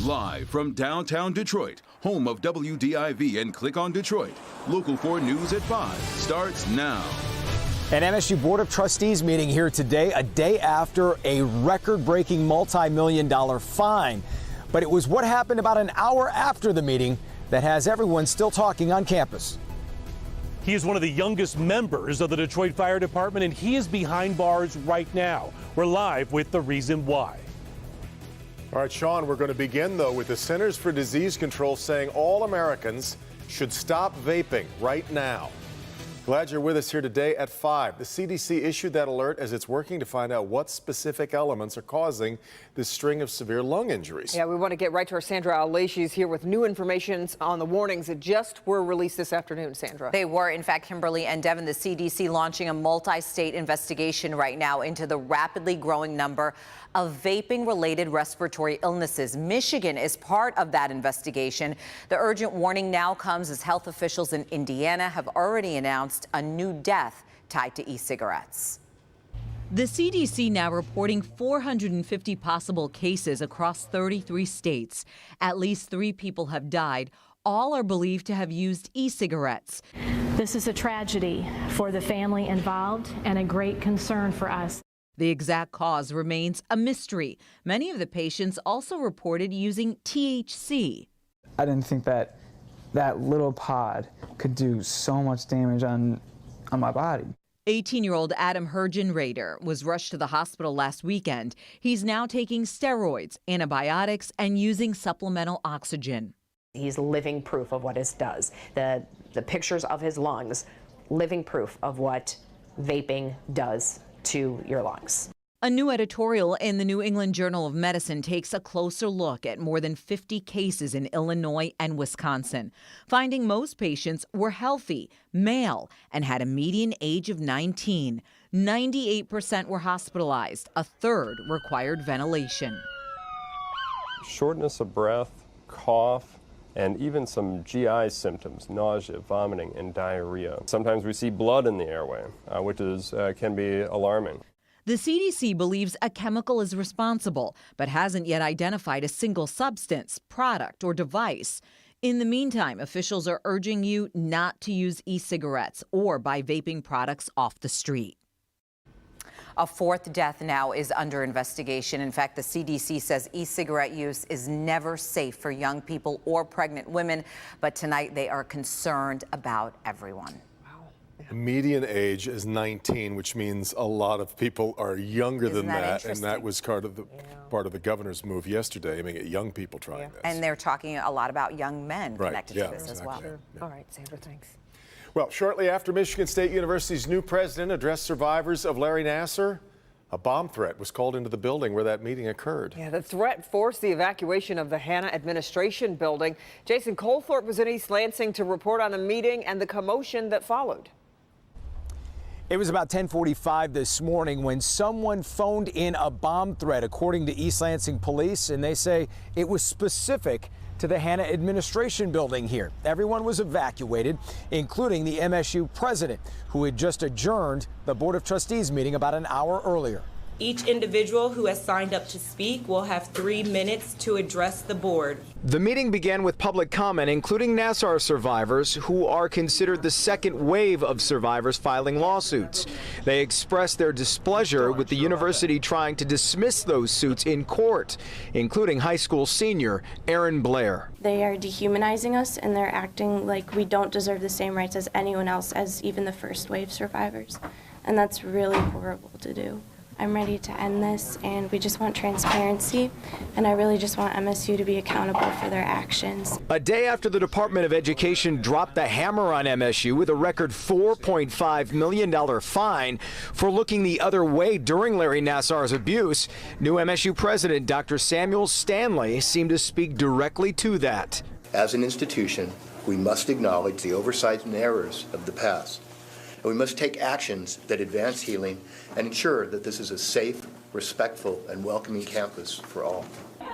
Live from downtown Detroit, home of WDIV and Click on Detroit, Local 4 News at 5 starts now. An MSU Board of Trustees meeting here today, a day after a record-breaking multi-million-dollar fine. But it was what happened about an hour after the meeting that has everyone still talking on campus. He is one of the youngest members of the Detroit Fire Department, and he is behind bars right now. We're live with the reason why. All right, Sean, we're going to begin, though, with the Centers for Disease Control saying all Americans should stop vaping right now. Glad you're with us here today at 5. The CDC issued that alert as it's working to find out what specific elements are causing this string of severe lung injuries. Yeah, we want to get right to our Sandra Ali. She's here with new information on the warnings that just were released this afternoon, Sandra. They were, in fact, Kimberly and Devin, the CDC launching a multi-state investigation right now into the rapidly growing number of vaping-related respiratory illnesses. Michigan is part of that investigation. The urgent warning now comes as health officials in Indiana have already announced a new death tied to e-cigarettes. The CDC now reporting 450 possible cases across 33 states. At least 3 people have died. All are believed to have used e-cigarettes. This is a tragedy for the family involved and a great concern for us. The exact cause remains a mystery. Many of the patients also reported using THC. I didn't think that that little pod could do so much damage on my body. 18-year-old Adam Hergenrader was rushed to the hospital last weekend. He's now taking steroids, antibiotics, and using supplemental oxygen. He's living proof of what it does. The pictures of his lungs, living proof of what vaping does to your lungs. A new editorial in the New England Journal of Medicine takes a closer look at more than 50 cases in Illinois and Wisconsin, finding most patients were healthy, male, and had a median age of 19. 98% were hospitalized. A third required ventilation. Shortness of breath, cough, and even some GI symptoms, nausea, vomiting, and diarrhea. Sometimes we see blood in the airway, which can be alarming. The CDC believes a chemical is responsible, but hasn't yet identified a single substance, product, or device. In the meantime, officials are urging you not to use e-cigarettes or buy vaping products off the street. A 4th death now is under investigation. In fact, the CDC says e-cigarette use is never safe for young people or pregnant women. But tonight they are concerned about everyone. The median age is 19, which means a lot of people are younger than that. And that was part of the governor's move yesterday, aiming at young people trying this. And they're talking a lot about young men connected to this as well. Sure. All right, Sandra, thanks. Well, shortly after Michigan State University's new president addressed survivors of Larry Nassar, a bomb threat was called into the building where that meeting occurred. Yeah, the threat forced the evacuation of the Hanna administration building. Jason Colthorpe was in East Lansing to report on the meeting and the commotion that followed. It was about 10:45 this morning when someone phoned in a bomb threat, according to East Lansing police, and they say it was specific to the Hanna administration building here. Everyone was evacuated, including the MSU president, who had just adjourned the Board of Trustees meeting about an hour earlier. Each individual who has signed up to speak will have 3 minutes to address the board. The meeting began with public comment, including Nassar survivors, who are considered the second wave of survivors filing lawsuits. They expressed their displeasure with the university trying to dismiss those suits in court, including high school senior Aaron Blair. They are dehumanizing us, and they're acting like we don't deserve the same rights as anyone else, as even the first wave survivors. And that's really horrible to do. I'm ready to end this, and we just want transparency, and I really just want MSU to be accountable for their actions. A day after the Department of Education dropped the hammer on MSU with a record $4.5 million fine for looking the other way during Larry Nassar's abuse, new MSU president Dr. Samuel Stanley seemed to speak directly to that. As an institution, we must acknowledge the oversights and errors of the past. And we must take actions that advance healing and ensure that this is a safe, respectful, and welcoming campus for all.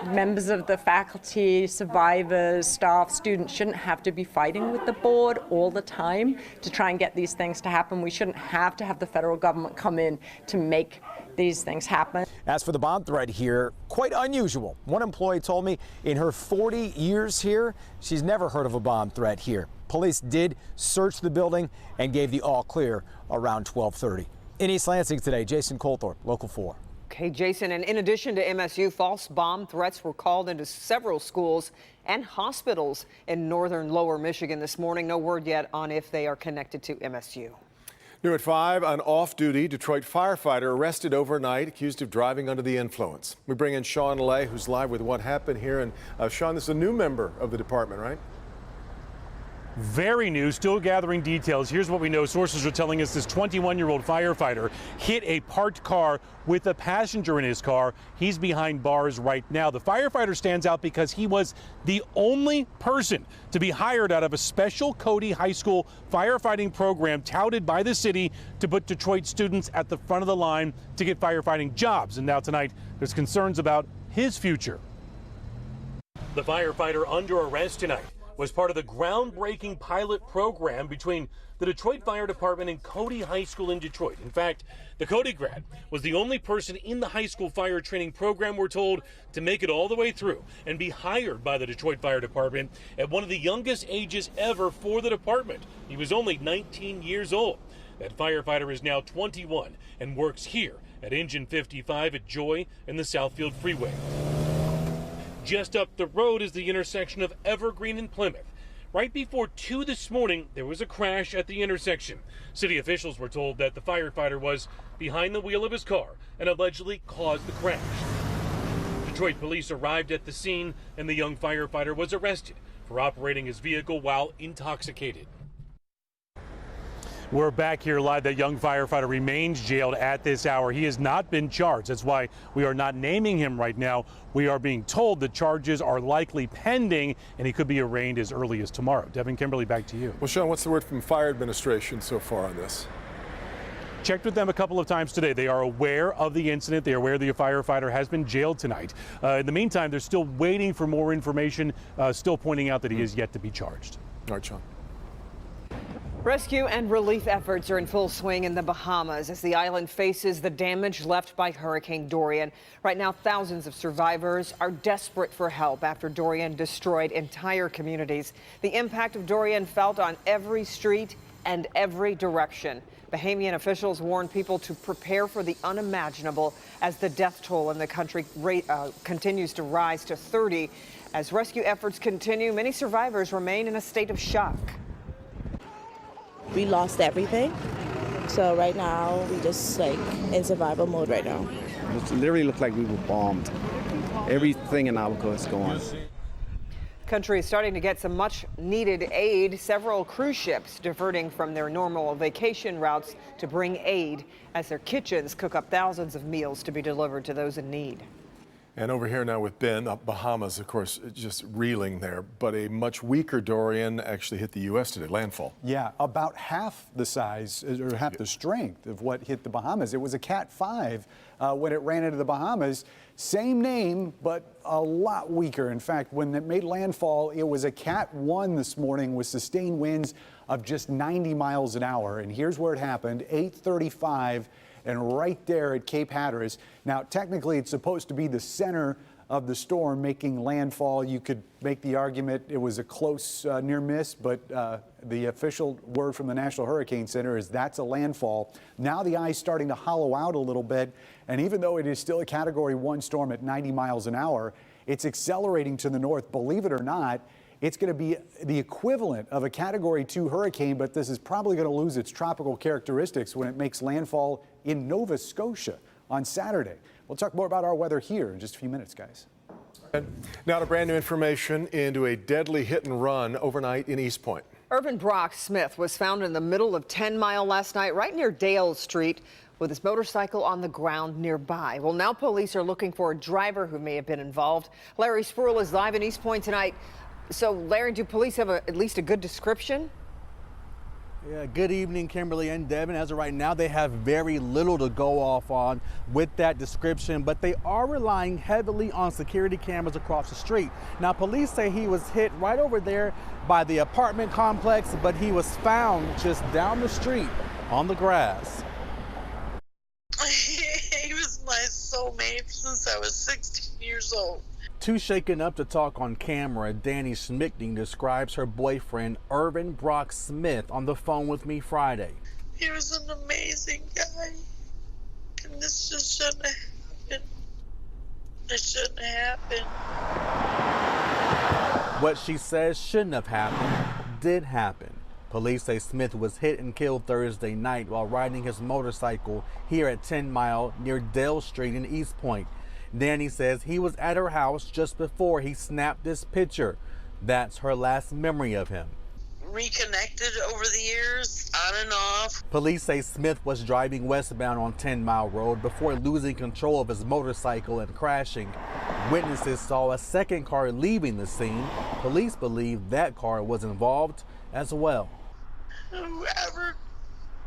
members of the faculty, survivors, staff, students shouldn't have to be fighting with the board all the time to try and get these things to happen. We shouldn't have to have the federal government come in to make these things happen. As for the bomb threat here, quite unusual. One employee told me in her 40 years here, she's never heard of a bomb threat here. Police did search the building and gave the all clear around 12:30. In East Lansing today, Jason Colthorpe, Local 4. Okay, Jason, and in addition to MSU, false bomb threats were called into several schools and hospitals in northern Lower Michigan this morning. No word yet on if they are connected to MSU. New at 5, an off-duty Detroit firefighter arrested overnight, accused of driving under the influence. We bring in Sean Lay, who's live with what happened here. And Sean, this is a new member of the department, right? Very new, still gathering details. Here's what we know. Sources are telling us this 21-year-old firefighter hit a parked car with a passenger in his car. He's behind bars right now. The firefighter stands out because he was the only person to be hired out of a special Cody High School firefighting program touted by the city to put Detroit students at the front of the line to get firefighting jobs. And now tonight, there's concerns about his future. The firefighter under arrest tonight was part of the groundbreaking pilot program between the Detroit Fire Department and Cody High School in Detroit. In fact, the Cody grad was the only person in the high school fire training program, we're told, to make it all the way through and be hired by the Detroit Fire Department at one of the youngest ages ever for the department. He was only 19 years old. That firefighter is now 21 and works here at Engine 55 at Joy and the Southfield Freeway. Just up the road is the intersection of Evergreen and Plymouth. Right before 2 this morning, there was a crash at the intersection. City officials were told that the firefighter was behind the wheel of his car and allegedly caused the crash. Detroit police arrived at the scene and the young firefighter was arrested for operating his vehicle while intoxicated. We're back here live. That young firefighter remains jailed at this hour. He has not been charged. That's why we are not naming him right now. We are being told the charges are likely pending and he could be arraigned as early as tomorrow. Devin, Kimberly, back to you. Well, Sean, what's the word from fire administration so far on this? Checked with them a couple of times today. They are aware of the incident. They are aware the firefighter has been jailed tonight. In the meantime, they're still waiting for more information, still pointing out that he is yet to be charged. All right, Sean. Rescue and relief efforts are in full swing in the Bahamas as the island faces the damage left by Hurricane Dorian. Right now, thousands of survivors are desperate for help after Dorian destroyed entire communities. The impact of Dorian felt on every street and every direction. Bahamian officials warn people to prepare for the unimaginable as the death toll in the country continues to rise to 30. As rescue efforts continue, many survivors remain in a state of shock. We lost everything, so right now we just like in survival mode right now. It literally looked like we were bombed. Everything in Abaco is gone. Country is starting to get some much needed aid. Several cruise ships diverting from their normal vacation routes to bring aid as their kitchens cook up thousands of meals to be delivered to those in need. And over here now with Ben, Bahamas, of course, just reeling there. But a much weaker Dorian actually hit the U.S. today, landfall. Yeah, about half the size or half the strength of what hit the Bahamas. It was a Cat 5 when it ran into the Bahamas. Same name, but a lot weaker. In fact, when it made landfall, it was a Cat 1 this morning with sustained winds of just 90 miles an hour. And here's where it happened, 8:35. And right there at Cape Hatteras. Now, technically, it's supposed to be the center of the storm making landfall. You could make the argument it was a close near miss, but the official word from the National Hurricane Center is that's a landfall. Now the eye's starting to hollow out a little bit, and even though it is still a Category 1 storm at 90 miles an hour, it's accelerating to the north. Believe it or not, it's going to be the equivalent of a Category 2 hurricane, but this is probably going to lose its tropical characteristics when it makes landfall in Nova Scotia on Saturday. We'll talk more about our weather here in just a few minutes, guys. Now to brand new information into a deadly hit and run overnight in East Point. Irvin Brock Smith was found in the middle of 10 Mile last night, right near Dale Street, with his motorcycle on the ground nearby. Well, now police are looking for a driver who may have been involved. Larry Spruill is live in East Point tonight. So, Larry, do police have at least a good description? Yeah, good evening, Kimberly and Devin. As of right now, they have very little to go off on with that description, but they are relying heavily on security cameras across the street. Now, police say he was hit right over there by the apartment complex, but he was found just down the street on the grass. He was my soulmate since I was 16 years old. Too shaken up to talk on camera, Danny Schmichting describes her boyfriend, Irvin Brock Smith, on the phone with me Friday. He was an amazing guy, and this just shouldn't have happened. It shouldn't have happened. What she says shouldn't have happened did happen. Police say Smith was hit and killed Thursday night while riding his motorcycle here at 10 Mile near Dale Street in East Point. Danny says he was at her house just before he snapped this picture. That's her last memory of him. Reconnected over the years, on and off. Police say Smith was driving westbound on 10 Mile Road before losing control of his motorcycle and crashing. Witnesses saw a second car leaving the scene. Police believe that car was involved as well. Whoever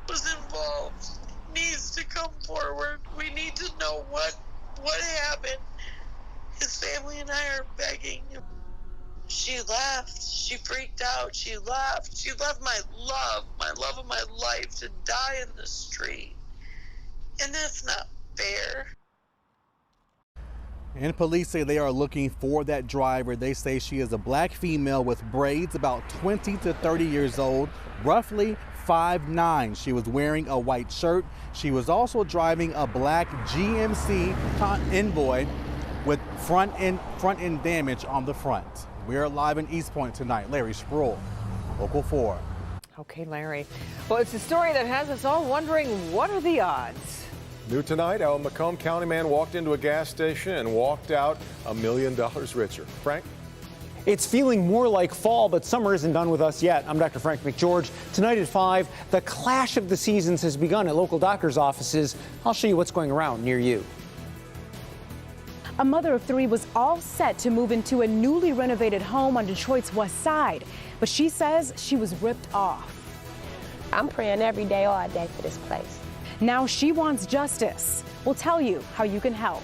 was involved needs to come forward. We need to know what happened. His family and I are begging. She left. She freaked out. She left. She left my love of my life to die in the street. And that's not fair. And police say they are looking for that driver. They say she is a black female with braids, about 20 to 30 years old, roughly 5'9". She was wearing a white shirt. She was also driving a black GMC Envoy with front end damage on the front. We are live in East Point tonight. Larry Sproul, Local 4. Okay, Larry. Well, it's a story that has us all wondering, what are the odds? New tonight, how a Macomb County man walked into a gas station and walked out $1 million richer. Frank? It's feeling more like fall, but summer isn't done with us yet. I'm Dr. Frank McGeorge. Tonight at 5, the clash of the seasons has begun at local doctors' offices. I'll show you what's going around near you. A mother of 3 was all set to move into a newly renovated home on Detroit's west side, but she says she was ripped off. I'm praying every day, all day for this place. Now she wants justice. We'll tell you how you can help.